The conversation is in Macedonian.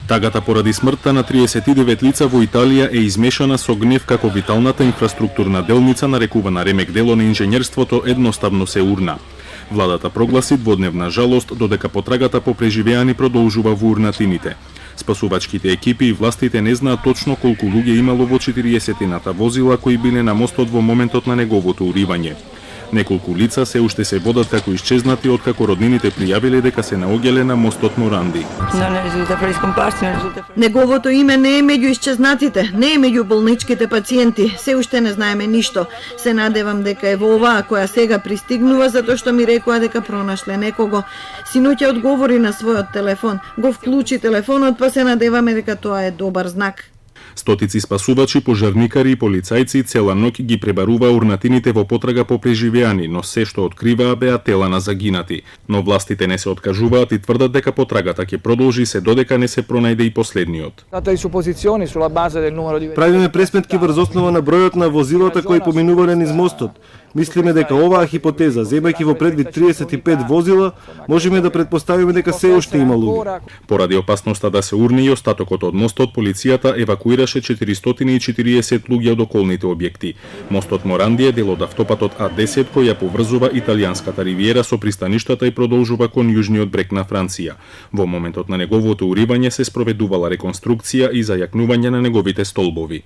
Тагата поради смртта на 39 лица во Италија е измешана со гнев како виталната инфраструктурна делница нарекувана ремек дело на инженерството едноставно се урна. Владата прогласи дводневна жалост додека потрагата по преживеани продолжува во урнатините. Спасувачките екипи и властите не знаат точно колку луѓе имало во 40-тината возила кои биле на мостот во моментот на неговото уривање. Неколку лица се уште се водат како исчезнати откако роднините пријавиле дека се наоѓале на мостот Моранди. Неговото име не е меѓу исчезнатите, не е меѓу болничките пациенти. Се уште не знаеме ништо. Се надевам дека е во оваа која сега пристигнува затоа што ми рекоа дека пронашле некого. Синоќа одговори на својот телефон. Го вклучи телефонот, па се надеваме дека тоа е добар знак. Стотици спасувачи, пожарникари и полицајци цела ноќ ги пребаруваа урнатините во потрага по преживеани, но се што откриваа беа тела на загинати. Но властите не се откажуваат и тврдат дека потрагата ќе продолжи се додека не се пронајде и последниот. Правиме пресметки врз основа на бројот на возилата кои поминувале низ мостот. Мислиме дека оваа хипотеза, земајќи во предвид 35 возила, можеме да претпоставиме дека се уште има луѓе. Поради опасноста да се урне и остатокот од мостот, полицијата евакуираше 440 луѓе од околните објекти. Мостот Моранди е дел од автопатот А10 кој ја поврзува италијанската ривиера со пристаништата и продолжува кон јужниот брег на Франција. Во моментот на неговото уривање се спроведувала реконструкција и зајакнување на неговите столбови.